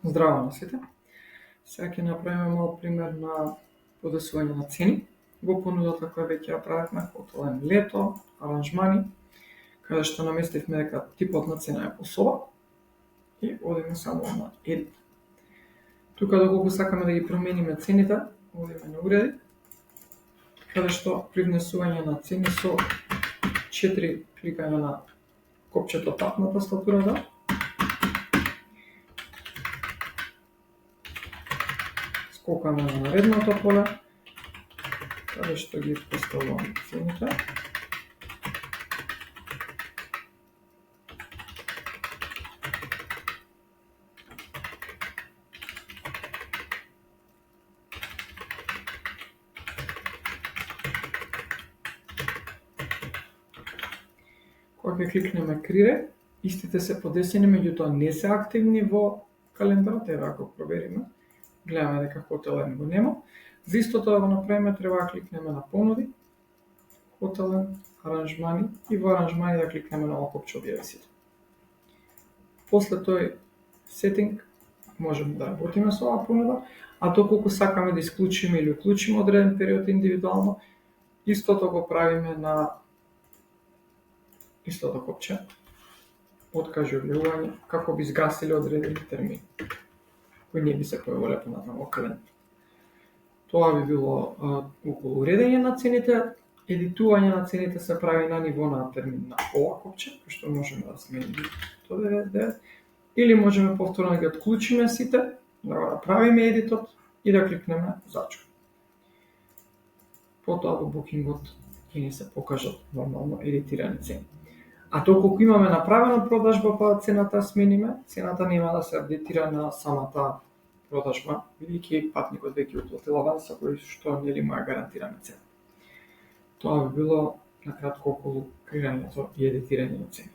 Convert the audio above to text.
Здраво на сите. Сега ќе направиме мал пример на подесување на цени во понудата која веќе ја правевме, хотел лето, аранжмани, каде што наместивме дека типот на цена е по соба и одиме само на едит. Тука доколку сакаме да ги промениме цените, одиме на уреди, каде што при внесување на цени со 4 кликања на копчето тап на тастатурата скокаме на наредното поле, каде што ги поставуваме цените. Кога ќе кликнеме крире, истите се подесени, меѓутоа не се активни во календарот, еве ако провериме, гледаме дека хотелен го нема. За истото да го направиме, треба да кликнеме на понуди, хотелен, аранжмани и во аранжмани да кликнеме на ово копче објави сите. После тој сетинг можеме да работиме со оваа понуда, а доколку сакаме да исклучиме или уклучиме одреден период индивидуално, истото го правиме на истото копче, откажи објавување, како би згасиле одредени термини кои не би се појавиле понатаму во календар. Тоа би било околу уредење на цените. Едитување на цените се прави на ниво на термин на ова копче, кој што можеме да смениме 199, или можеме повторно да ги отклучиме сите, да го направиме едитот и да кликнеме зачу. Потоа во букингот ќе ни се покажат нормално едитирани цени. А доколку имаме направена продажба па цената смениме, цената нема да се апдейтира на самата продажба, бидејќи патникот веќе уплатил аванс, кој што нели му ја гарантираме цена. Тоа би било накратко околу креирањето и едитирање на цени.